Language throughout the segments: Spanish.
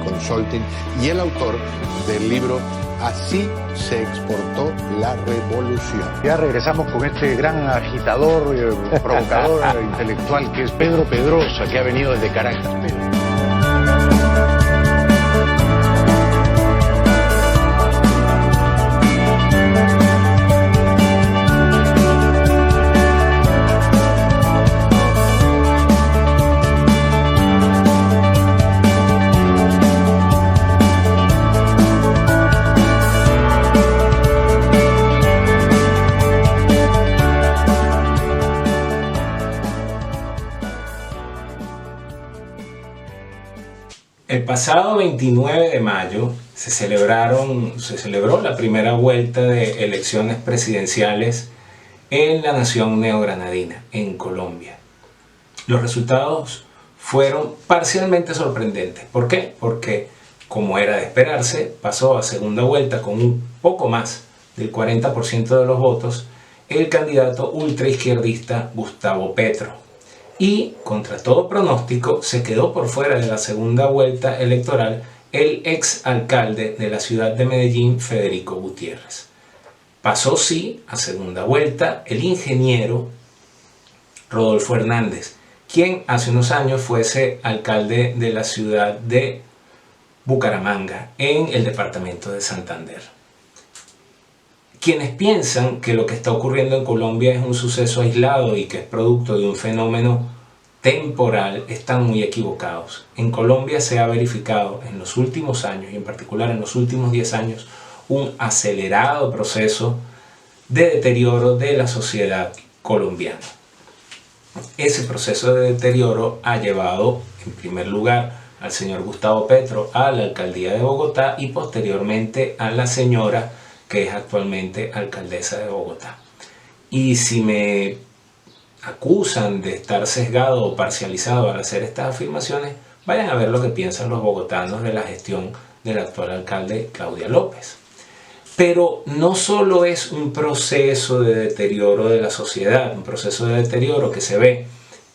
Consulting y el autor del libro Así se exportó la revolución. Ya regresamos con este gran agitador, provocador, intelectual que es Pedro Pedrosa, que ha venido desde Caracas. El pasado 29 de mayo se celebró la primera vuelta de elecciones presidenciales en la nación neogranadina, en Colombia. Los resultados fueron parcialmente sorprendentes. ¿Por qué? Porque, como era de esperarse, pasó a segunda vuelta con un poco más del 40% de los votos el candidato ultraizquierdista Gustavo Petro. Y, contra todo pronóstico, se quedó por fuera de la segunda vuelta electoral el ex alcalde de la ciudad de Medellín, Federico Gutiérrez. Pasó sí a segunda vuelta el ingeniero Rodolfo Hernández, quien hace unos años fuese alcalde de la ciudad de Bucaramanga, en el departamento de Santander. Quienes piensan que lo que está ocurriendo en Colombia es un suceso aislado y que es producto de un fenómeno temporal están muy equivocados. En Colombia se ha verificado en los últimos años, y en particular en los últimos 10 años, un acelerado proceso de deterioro de la sociedad colombiana. Ese proceso de deterioro ha llevado, en primer lugar, al señor Gustavo Petro a la alcaldía de Bogotá y posteriormente a la señora que es actualmente alcaldesa de Bogotá. Y si me acusan de estar sesgado o parcializado al hacer estas afirmaciones, vayan a ver lo que piensan los bogotanos de la gestión del actual alcalde Claudia López. Pero no solo es un proceso de deterioro de la sociedad, un proceso de deterioro que se ve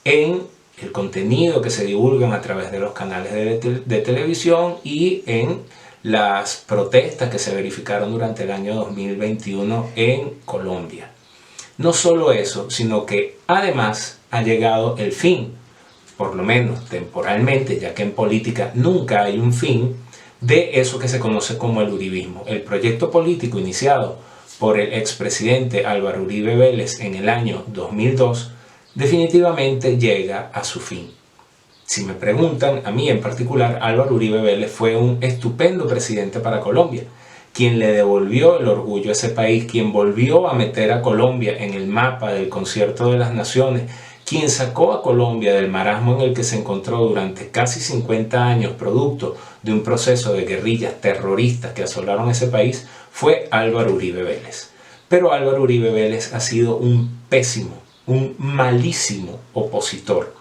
en el contenido que se divulgan a través de los canales de televisión y en las protestas que se verificaron durante el año 2021 en Colombia. No solo eso, sino que además ha llegado el fin, por lo menos temporalmente, ya que en política nunca hay un fin, de eso que se conoce como el uribismo. El proyecto político iniciado por el expresidente Álvaro Uribe Vélez en el año 2002 definitivamente llega a su fin. Si me preguntan, a mí en particular, Álvaro Uribe Vélez fue un estupendo presidente para Colombia, quien le devolvió el orgullo a ese país, quien volvió a meter a Colombia en el mapa del concierto de las naciones, quien sacó a Colombia del marasmo en el que se encontró durante casi 50 años, producto de un proceso de guerrillas terroristas que asolaron ese país, fue Álvaro Uribe Vélez. Pero Álvaro Uribe Vélez ha sido un pésimo, un malísimo opositor.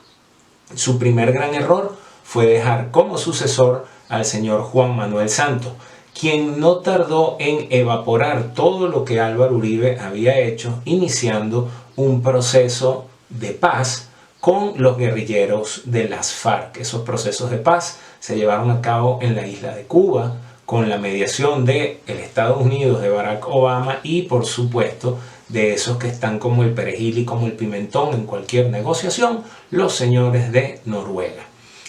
Su primer gran error fue dejar como sucesor al señor Juan Manuel Santos, quien no tardó en evaporar todo lo que Álvaro Uribe había hecho, iniciando un proceso de paz con los guerrilleros de las FARC. Esos procesos de paz se llevaron a cabo en la isla de Cuba, con la mediación de el Estados Unidos de Barack Obama y, por supuesto, de esos que están como el perejil y como el pimentón en cualquier negociación, los señores de Noruega.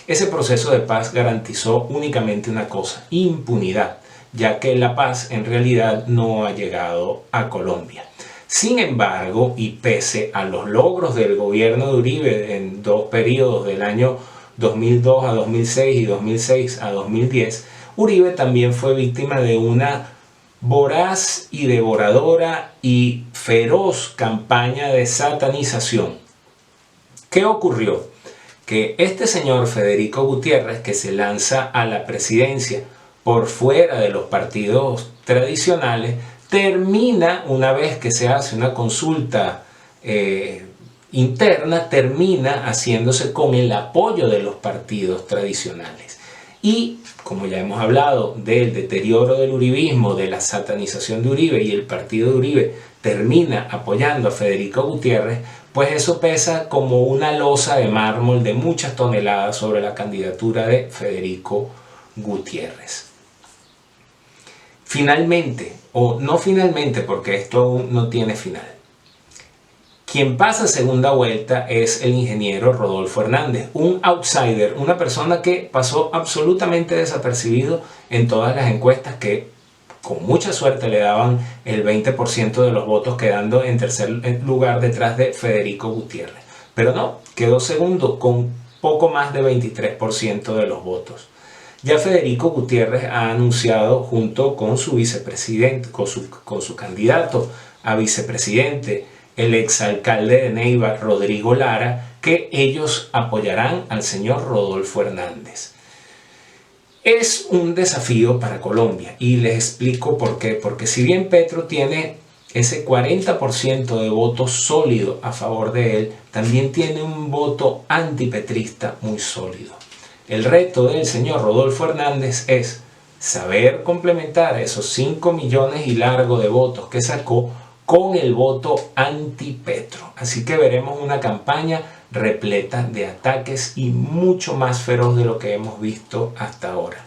Ese proceso de paz garantizó únicamente una cosa: impunidad, ya que la paz en realidad no ha llegado a Colombia. Sin embargo, y pese a los logros del gobierno de Uribe en dos periodos del año 2002 a 2006 y 2006 a 2010, Uribe también fue víctima de una voraz y devoradora y feroz campaña de satanización. ¿Qué ocurrió? Que este señor Federico Gutiérrez, que se lanza a la presidencia por fuera de los partidos tradicionales, termina, una vez que se hace una consulta interna, termina haciéndose con el apoyo de los partidos tradicionales. Y como ya hemos hablado del deterioro del uribismo, de la satanización de Uribe, y el partido de Uribe termina apoyando a Federico Gutiérrez, pues eso pesa como una losa de mármol de muchas toneladas sobre la candidatura de Federico Gutiérrez. Finalmente, o no finalmente, porque esto aún no tiene final, quien pasa a segunda vuelta es el ingeniero Rodolfo Hernández, un outsider, una persona que pasó absolutamente desapercibido en todas las encuestas, que con mucha suerte le daban el 20% de los votos, quedando en tercer lugar detrás de Federico Gutiérrez. Pero no, quedó segundo con poco más de 23% de los votos. Ya Federico Gutiérrez ha anunciado, junto con su vicepresidente, con su candidato a vicepresidente, el exalcalde de Neiva, Rodrigo Lara, que ellos apoyarán al señor Rodolfo Hernández. Es un desafío para Colombia y les explico por qué. Porque si bien Petro tiene ese 40% de voto sólido a favor de él, también tiene un voto antipetrista muy sólido. El reto del señor Rodolfo Hernández es saber complementar esos 5 millones y largo de votos que sacó con el voto anti-Petro. Así que veremos una campaña repleta de ataques y mucho más feroz de lo que hemos visto hasta ahora.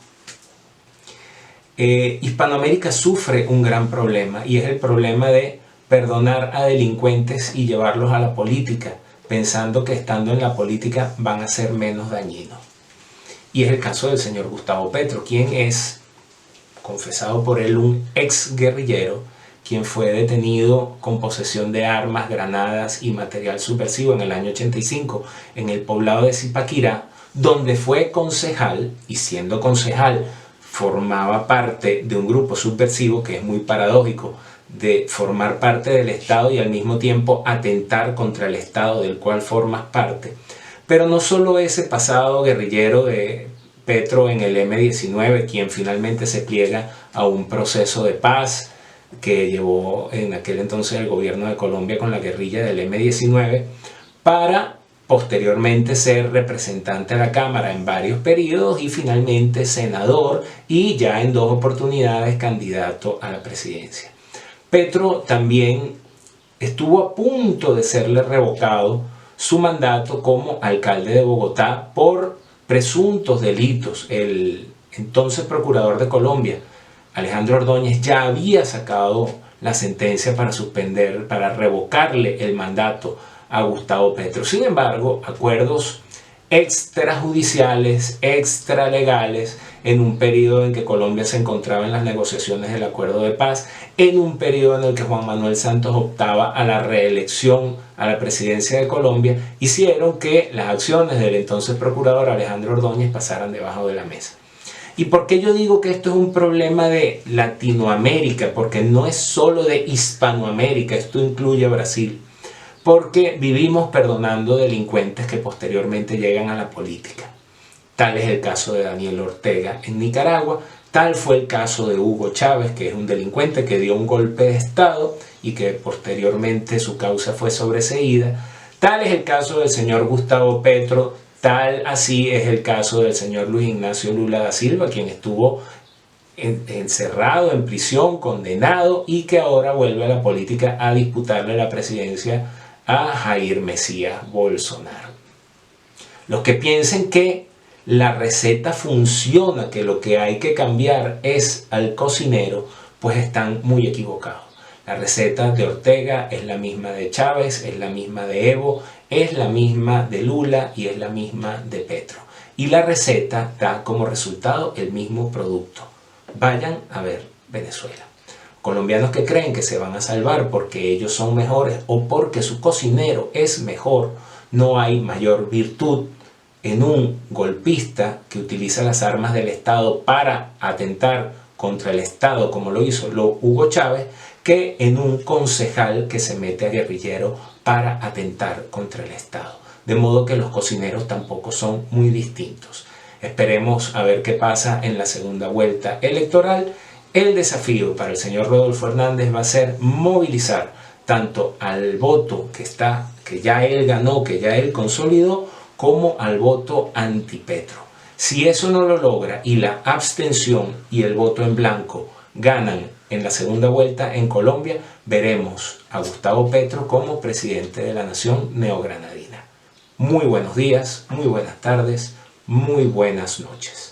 Hispanoamérica sufre un gran problema, y es el problema de perdonar a delincuentes y llevarlos a la política, pensando que estando en la política van a ser menos dañinos. Y es el caso del señor Gustavo Petro, quien es, confesado por él, un ex guerrillero, quien fue detenido con posesión de armas, granadas y material subversivo en el año 85 en el poblado de Zipaquirá, donde fue concejal, y siendo concejal formaba parte de un grupo subversivo, que es muy paradójico, de formar parte del Estado y al mismo tiempo atentar contra el Estado del cual formas parte. Pero no solo ese pasado guerrillero de Petro en el M-19, quien finalmente se pliega a un proceso de paz que llevó en aquel entonces el gobierno de Colombia con la guerrilla del M-19, para posteriormente ser representante a la Cámara en varios periodos y finalmente senador, y ya en 2 oportunidades candidato a la presidencia. Petro también estuvo a punto de serle revocado su mandato como alcalde de Bogotá por presuntos delitos. El entonces procurador de Colombia, Alejandro Ordóñez, ya había sacado la sentencia para revocarle el mandato a Gustavo Petro. Sin embargo, acuerdos extrajudiciales, extralegales, en un periodo en que Colombia se encontraba en las negociaciones del acuerdo de paz, en un periodo en el que Juan Manuel Santos optaba a la reelección a la presidencia de Colombia, hicieron que las acciones del entonces procurador Alejandro Ordóñez pasaran debajo de la mesa. ¿Y por qué yo digo que esto es un problema de Latinoamérica? Porque no es solo de Hispanoamérica, esto incluye a Brasil. Porque vivimos perdonando delincuentes que posteriormente llegan a la política. Tal es el caso de Daniel Ortega en Nicaragua, tal fue el caso de Hugo Chávez, que es un delincuente que dio un golpe de Estado y que posteriormente su causa fue sobreseída. Tal es el caso del señor Gustavo Petro, tal así es el caso del señor Luis Ignacio Lula da Silva, quien estuvo encerrado en prisión, condenado, y que ahora vuelve a la política a disputarle la presidencia a Jair Mesías Bolsonaro. Los que piensen que la receta funciona, que lo que hay que cambiar es al cocinero, pues están muy equivocados. La receta de Ortega es la misma de Chávez, es la misma de Evo, es la misma de Lula y es la misma de Petro. Y la receta da como resultado el mismo producto. Vayan a ver Venezuela. Colombianos que creen que se van a salvar porque ellos son mejores o porque su cocinero es mejor. No hay mayor virtud en un golpista que utiliza las armas del Estado para atentar contra el Estado, como lo hizo Hugo Chávez, que en un concejal que se mete a guerrillero para atentar contra el Estado. De modo que los cocineros tampoco son muy distintos. Esperemos a ver qué pasa en la segunda vuelta electoral. El desafío para el señor Rodolfo Hernández va a ser movilizar tanto al voto que ya él ganó, que ya él consolidó, como al voto anti-Petro. Si eso no lo logra y la abstención y el voto en blanco ganan en la segunda vuelta en Colombia, veremos a Gustavo Petro como presidente de la nación neogranadina. Muy buenos días, muy buenas tardes, muy buenas noches.